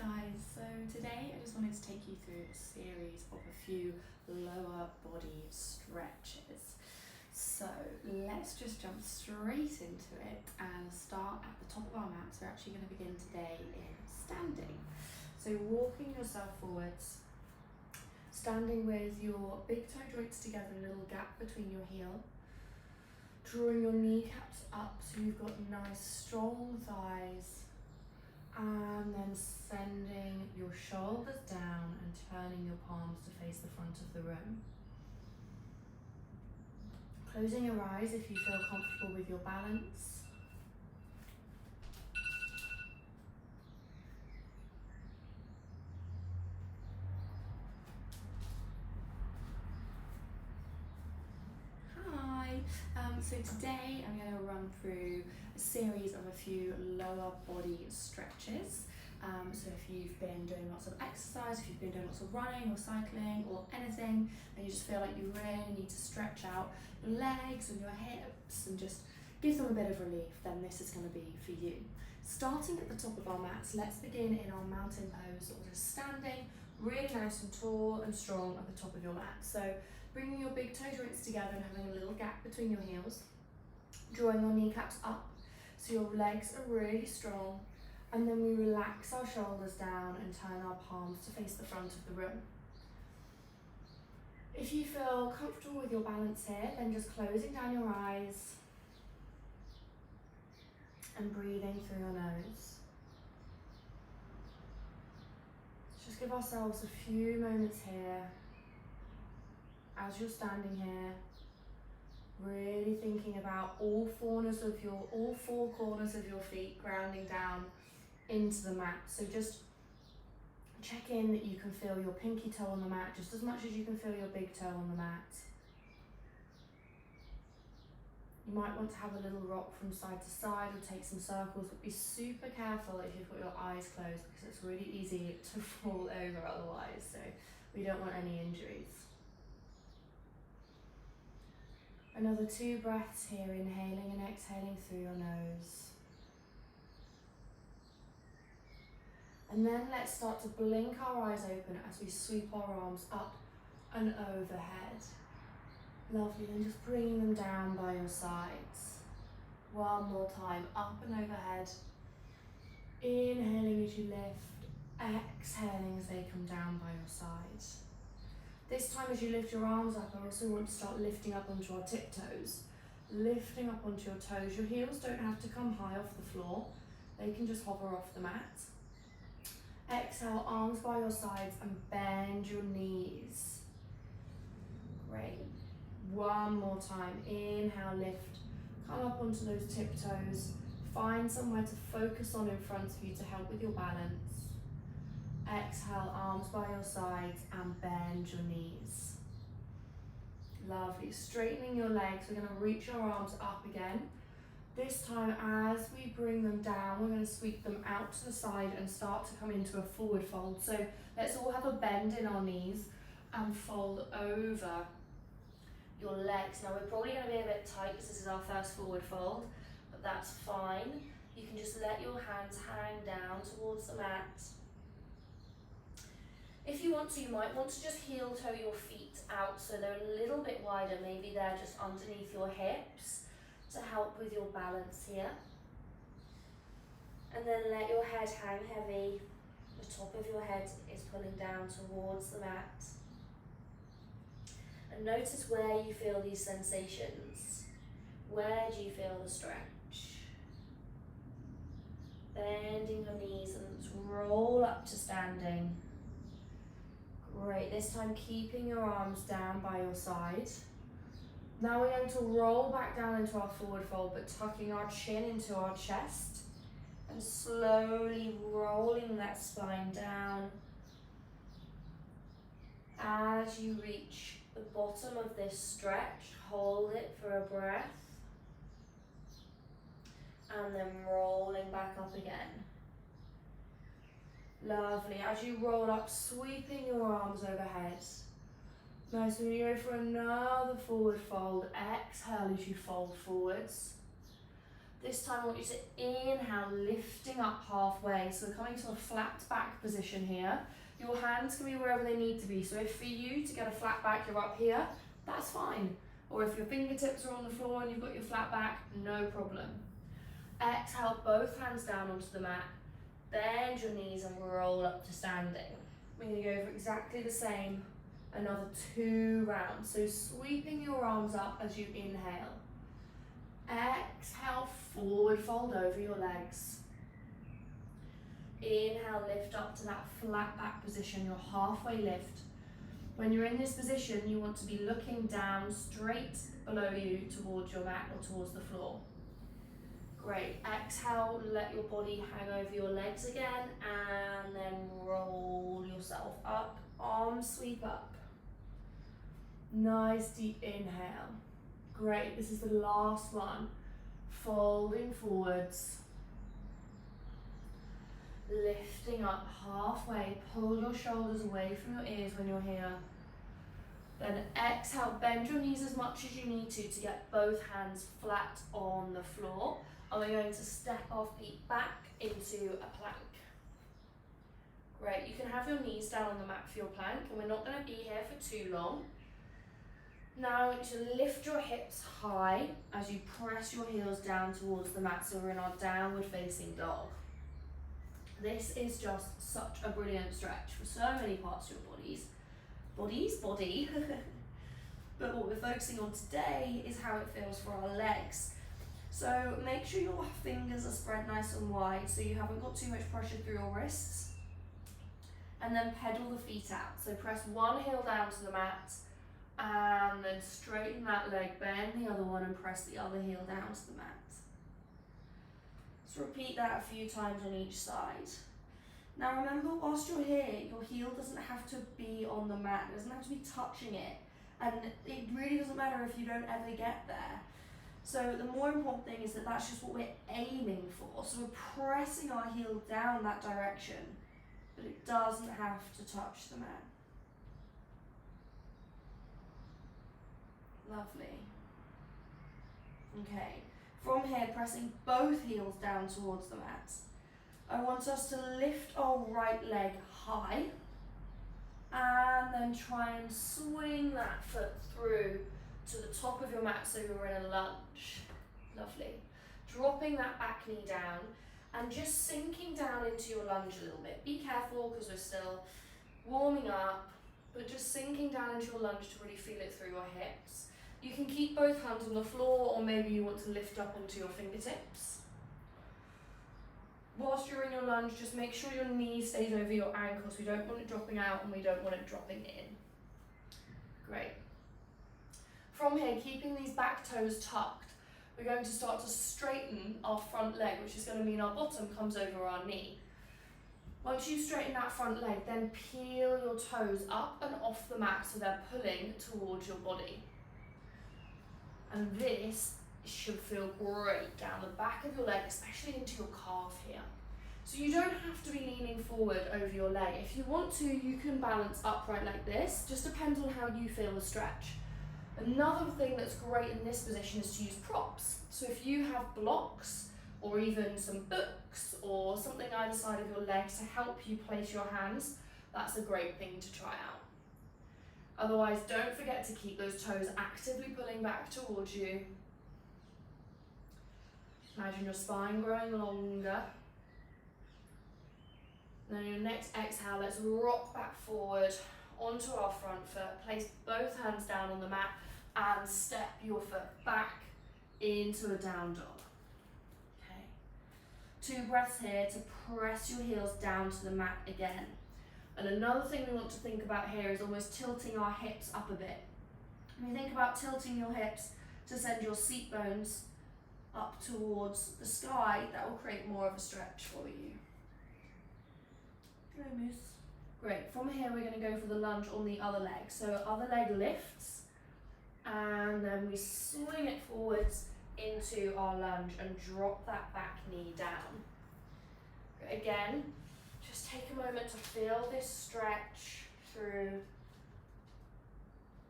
guys, so today I just wanted to take you through a series of a few lower body stretches. So let's just jump straight into it and start at the top of our mats. We're actually going to begin today in standing. So walking yourself forwards, standing with your big toe joints together, a little gap between your heel, drawing your kneecaps up so you've got nice strong thighs, and then sending your shoulders down and turning your palms to face the front of the room. Closing your eyes if you feel comfortable with your balance. Hi, so today I'm going to run through a series of a few lower body stretches. So if you've been doing lots of exercise, if you've been doing lots of running or cycling or anything, and you just feel like you really need to stretch out your legs and your hips and just give them a bit of relief, then this is going to be for you. Starting at the top of our mats, let's begin in our mountain pose, or just standing really nice and tall and strong at the top of your mat. So bringing your big toe joints together and having a little gap between your heels, drawing your kneecaps up so your legs are really strong, and then we relax our shoulders down and turn our palms to face the front of the room. If you feel comfortable with your balance here, then just closing down your eyes and breathing through your nose. Just give ourselves a few moments here as you're standing here, really thinking about all four corners of your feet grounding down into the mat. So just check in that you can feel your pinky toe on the mat just as much as you can feel your big toe on the mat. You might want to have a little rock from side to side or take some circles, but be super careful if you've got your eyes closed, because it's really easy to fall over otherwise, so we don't want any injuries. Another 2 breaths here, inhaling and exhaling through your nose. And then let's start to blink our eyes open as we sweep our arms up and overhead. Lovely, then just bringing them down by your sides. One more time, up and overhead. Inhaling as you lift, exhaling as they come down by your sides. This time as you lift your arms up, I also want to start lifting up onto our tiptoes. Lifting up onto your toes. Your heels don't have to come high off the floor. They can just hover off the mat. Exhale, arms by your sides and bend your knees. Great. One more time. Inhale, lift. Come up onto those tiptoes. Find somewhere to focus on in front of you to help with your balance. Exhale, arms by your sides and bend your knees. Lovely. Straightening your legs. We're going to reach our arms up again. This time, as we bring them down, we're going to sweep them out to the side and start to come into a forward fold. So let's all have a bend in our knees and fold over your legs. Now we're probably going to be a bit tight because this is our first forward fold, but that's fine. You can just let your hands hang down towards the mat. If you want to, you might want to just heel toe your feet out so they're a little bit wider. Maybe they're just underneath your hips to help with your balance here. And then let your head hang heavy. The top of your head is pulling down towards the mat. And notice where you feel these sensations. Where do you feel the stretch? Bending your knees and let's roll up to standing. Great, this time keeping your arms down by your side. Now we're going to roll back down into our forward fold, but tucking our chin into our chest and slowly rolling that spine down. As you reach the bottom of this stretch, hold it for a breath. And then rolling back up again. Lovely. As you roll up, sweeping your arms overhead. Nice, when you go for another forward fold, exhale as you fold forwards. This time I want you to inhale, lifting up halfway. So we're coming to a flat back position here. Your hands can be wherever they need to be. So if for you to get a flat back, you're up here, that's fine. Or if your fingertips are on the floor and you've got your flat back, no problem. Exhale, both hands down onto the mat. Bend your knees and roll up to standing. We're going to go for exactly the same, another 2 rounds. So sweeping your arms up as you inhale. Exhale, forward fold over your legs. Inhale, lift up to that flat back position, your halfway lift. When you're in this position, you want to be looking down straight below you towards your mat or towards the floor. Great. Exhale, let your body hang over your legs again, and then roll yourself up, arms sweep up. Nice deep inhale. Great, this is the last one. Folding forwards. Lifting up halfway, pull your shoulders away from your ears when you're here. Then exhale, bend your knees as much as you need to get both hands flat on the floor. And we're going to step our feet back into a plank. Great, you can have your knees down on the mat for your plank, and we're not going to be here for too long. Now I want you to lift your hips high as you press your heels down towards the mat, so we're in our downward facing dog. This is just such a brilliant stretch for so many parts of your body. But what we're focusing on today is how it feels for our legs. So make sure your fingers are spread nice and wide so you haven't got too much pressure through your wrists. And then pedal the feet out. So press one heel down to the mat and then straighten that leg, bend the other one and press the other heel down to the mat. So repeat that a few times on each side. Now remember, whilst you're here, your heel doesn't have to be on the mat, it doesn't have to be touching it. And it really doesn't matter if you don't ever get there. So the more important thing is that that's just what we're aiming for. So we're pressing our heel down that direction, but it doesn't have to touch the mat. Lovely. Okay, from here, pressing both heels down towards the mat. I want us to lift our right leg high and then try and swing that foot through to the top of your mat so you're in a lunge. Lovely. Dropping that back knee down and just sinking down into your lunge a little bit. Be careful because we're still warming up, but just sinking down into your lunge to really feel it through your hips. You can keep both hands on the floor, or maybe you want to lift up onto your fingertips. Whilst you're in your lunge, just make sure your knee stays over your ankles. We don't want it dropping out and we don't want it dropping in. Great. From here, keeping these back toes tucked, we're going to start to straighten our front leg, which is going to mean our bottom comes over our knee. Once you straighten that front leg, then peel your toes up and off the mat so they're pulling towards your body. And this should feel great down the back of your leg, especially into your calf here. So you don't have to be leaning forward over your leg. If you want to, you can balance upright like this. Just depends on how you feel the stretch. Another thing that's great in this position is to use props. So if you have blocks or even some books or something either side of your legs to help you place your hands, that's a great thing to try out. Otherwise, don't forget to keep those toes actively pulling back towards you. Imagine your spine growing longer. Then your next exhale, let's rock back forward onto our front foot. Place both hands down on the mat and step your foot back into a down dog. Okay. 2 breaths here to press your heels down to the mat again. And another thing we want to think about here is almost tilting our hips up a bit. When you think about tilting your hips to send your seat bones up towards the sky, that will create more of a stretch for you. Go moose. Great, from here we're going to go for the lunge on the other leg. So other leg lifts and then we swing it forwards into our lunge and drop that back knee down. Again, just take a moment to feel this stretch through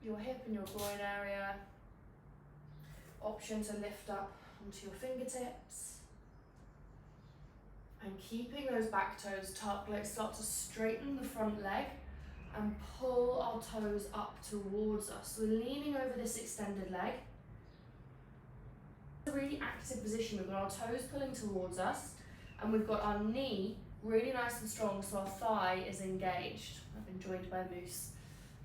your hip and your groin area. Option to lift up onto your fingertips. And keeping those back toes tucked, let's start to straighten the front leg and pull our toes up towards us. So we're leaning over this extended leg. It's a really active position. We've got our toes pulling towards us and we've got our knee really nice and strong so our thigh is engaged. I've been joined by a moose.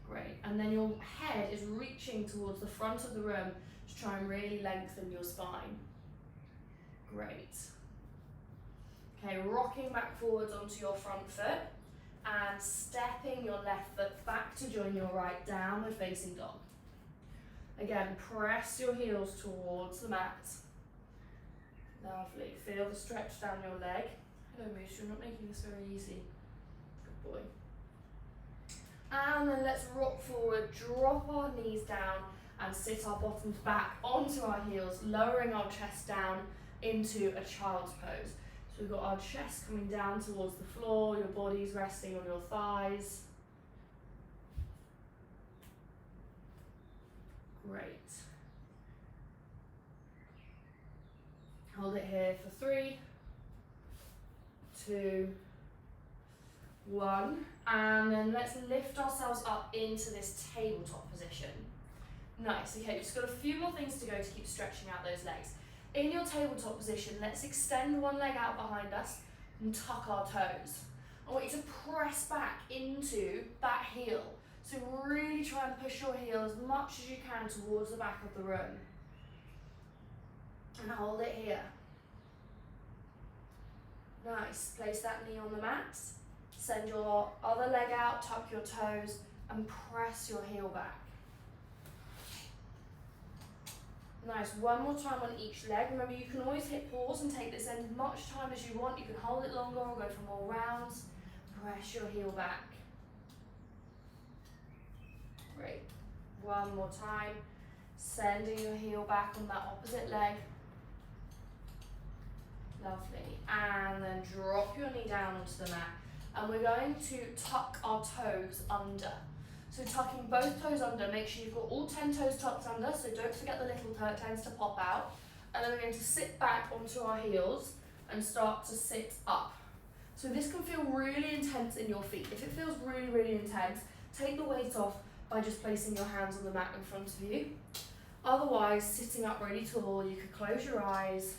Great. And then your head is reaching towards the front of the room to try and really lengthen your spine. Great. Okay, rocking back forwards onto your front foot and stepping your left foot back to join your right, downward facing dog. Again, press your heels towards the mat. Lovely. Feel the stretch down your leg. Hello moose, you're not making this very easy. Good boy. And then let's rock forward, drop our knees down and sit our bottoms back onto our heels, lowering our chest down into a child's pose. So we've got our chest coming down towards the floor, your body's resting on your thighs. Great. Hold it here for 3, 2, 1. And then let's lift ourselves up into this tabletop position. Nice, okay, we've just got a few more things to go to keep stretching out those legs. In your tabletop position, let's extend one leg out behind us and tuck our toes. I want you to press back into that heel. So really try and push your heel as much as you can towards the back of the room. And hold it here. Nice, place that knee on the mat. Send your other leg out, tuck your toes, and press your heel back. Nice, one more time on each leg. Remember, you can always hit pause and take this as much time as you want. You can hold it longer or go for more rounds. Press your heel back. Great. One more time. Sending your heel back on that opposite leg. Lovely. And then drop your knee down onto the mat. And we're going to tuck our toes under. So tucking both toes under, make sure you've got all 10 toes tucked under, so don't forget the little toe tends to pop out. And then we're going to sit back onto our heels and start to sit up. So this can feel really intense in your feet. If it feels really, really intense, take the weight off by just placing your hands on the mat in front of you. Otherwise, sitting up really tall, you could close your eyes.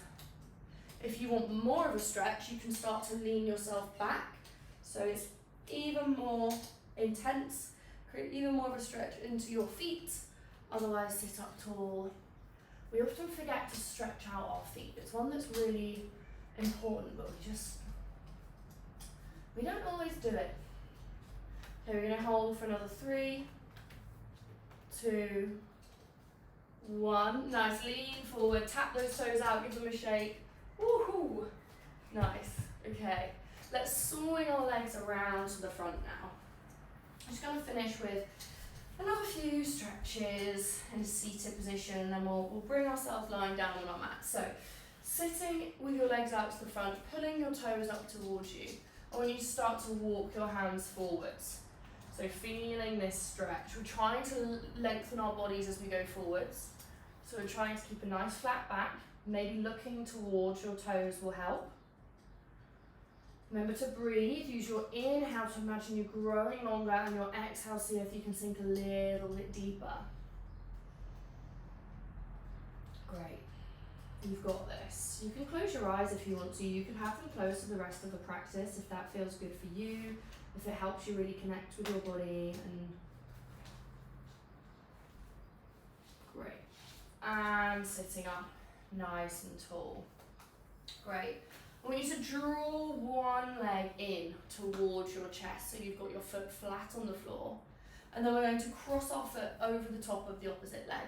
If you want more of a stretch, you can start to lean yourself back. So it's even more intense. Create even more of a stretch into your feet, otherwise sit up tall. We often forget to stretch out our feet. It's one that's really important, but we don't always do it. Okay, we're gonna hold for another 3, 2, 1. Nice, lean forward, tap those toes out, give them a shake. Woohoo! Nice, okay. Let's swing our legs around to the front now. I'm just going to finish with another few stretches in a seated position, and then we'll bring ourselves lying down on our mat. So, sitting with your legs out to the front, pulling your toes up towards you. I want you to start to walk your hands forwards. So feeling this stretch. We're trying to lengthen our bodies as we go forwards. So we're trying to keep a nice flat back. Maybe looking towards your toes will help. Remember to breathe, use your inhale to imagine you growing longer, and your exhale, see if you can sink a little bit deeper. Great, you've got this. You can close your eyes if you want to, you can have them closed for the rest of the practice if that feels good for you, if it helps you really connect with your body. And great, and sitting up nice and tall. Great. I want you to draw one leg in towards your chest, so you've got your foot flat on the floor. And then we're going to cross our foot over the top of the opposite leg.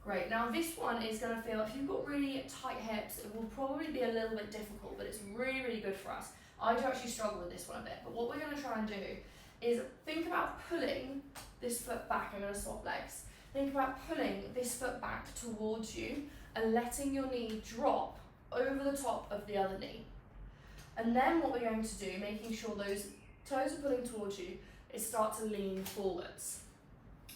Great, now this one is going to feel, if you've got really tight hips, it will probably be a little bit difficult, but it's really, really good for us. I do actually struggle with this one a bit, but what we're going to try and do is think about pulling this foot back. I'm going to swap legs. Think about pulling this foot back towards you and letting your knee drop over the top of the other knee. And then what we're going to do, making sure those toes are pulling towards you, is start to lean forwards.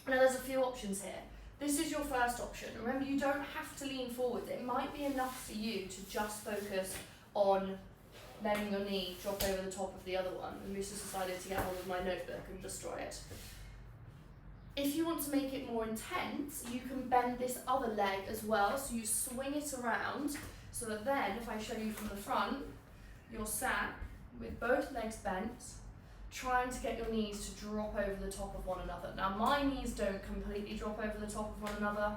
Now there's a few options here. This is your first option. Remember, you don't have to lean forward. It might be enough for you to just focus on letting your knee drop over the top of the other one. And Lucy's decided to get hold of my notebook and destroy it. If you want to make it more intense, you can bend this other leg as well. So you swing it around so that then, if I show you from the front, you're sat with both legs bent, trying to get your knees to drop over the top of one another. Now, my knees don't completely drop over the top of one another.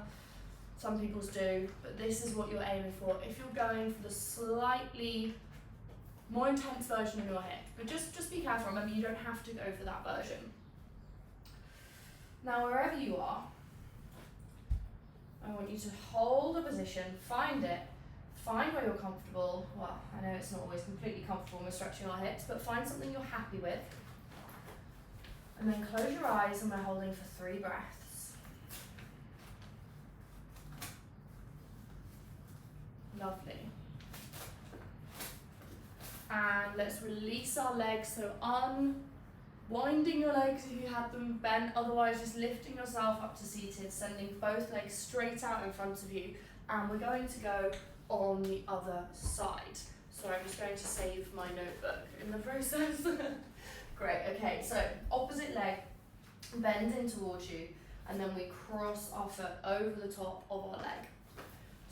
Some people's do, but this is what you're aiming for. If you're going for the slightly more intense version of your hip, but just be careful. Remember, you don't have to go for that version. Now, wherever you are, I want you to hold a position, find it, find where you're comfortable. Well, I know it's not always completely comfortable when we're stretching our hips, but find something you're happy with. And then close your eyes, and we're holding for 3 breaths. Lovely. And let's release our legs, so unwinding your legs if you had them bent, otherwise just lifting yourself up to seated, sending both legs straight out in front of you. And we're going to go on the other side. So I'm just going to save my notebook in the process. Great, okay, so opposite leg bends in towards you, and then we cross our foot over the top of our leg.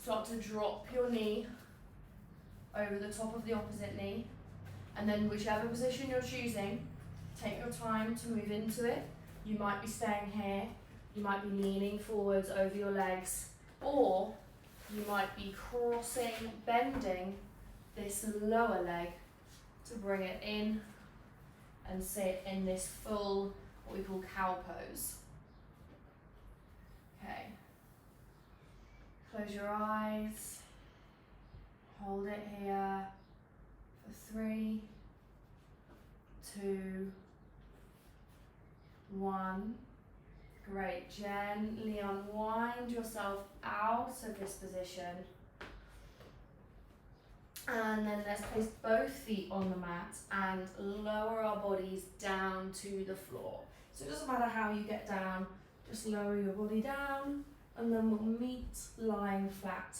Start to drop your knee over the top of the opposite knee, and then whichever position you're choosing, take your time to move into it. You might be staying here, you might be leaning forwards over your legs, or you might be crossing, bending this lower leg to bring it in and sit in this full, what we call cow pose. Okay. Close your eyes. Hold it here for 3, 2, 1. Great. Gently unwind yourself out of this position. And then let's place both feet on the mat and lower our bodies down to the floor. So it doesn't matter how you get down, just lower your body down, and then we'll meet lying flat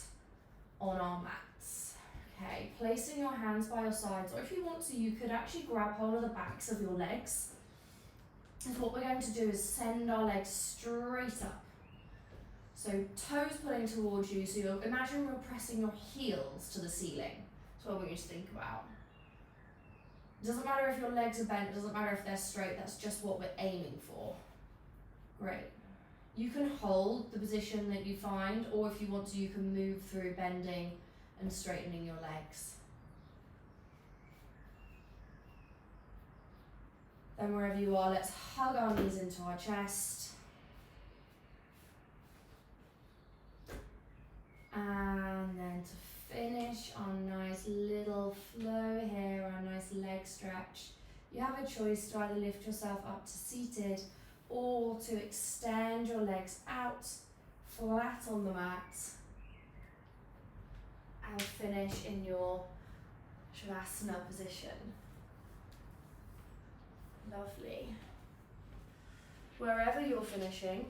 on our mats. Okay, placing your hands by your sides, or if you want to, you could actually grab hold of the backs of your legs. And what we're going to do is send our legs straight up. So toes pulling towards you, so you'll imagine you're pressing your heels to the ceiling. That's what I want you to think about. It doesn't matter if your legs are bent, it doesn't matter if they're straight, that's just what we're aiming for. Great. You can hold the position that you find, or if you want to, you can move through bending and straightening your legs. Then wherever you are, let's hug our knees into our chest. And then to finish our nice little flow here, our nice leg stretch, you have a choice to either lift yourself up to seated or to extend your legs out flat on the mat and finish in your Shavasana position. Lovely. Wherever you're finishing,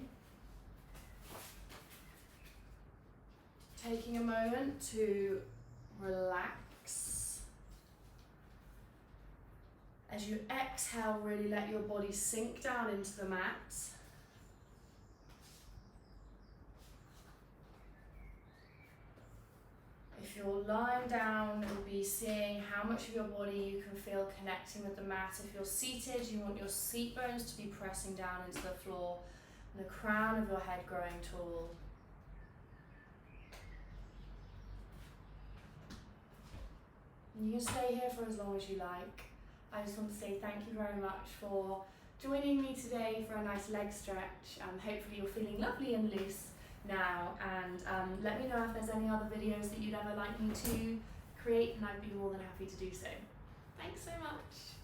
taking a moment to relax. As you exhale, really let your body sink down into the mat. If you're lying down, you'll be seeing how much of your body you can feel connecting with the mat. If you're seated, you want your seat bones to be pressing down into the floor and the crown of your head growing tall. You can stay here for as long as you like. I just want to say thank you very much for joining me today for a nice leg stretch. Hopefully you're feeling lovely and loose now, and let me know if there's any other videos that you'd ever like me to create, and I'd be more than happy to do so. Thanks so much.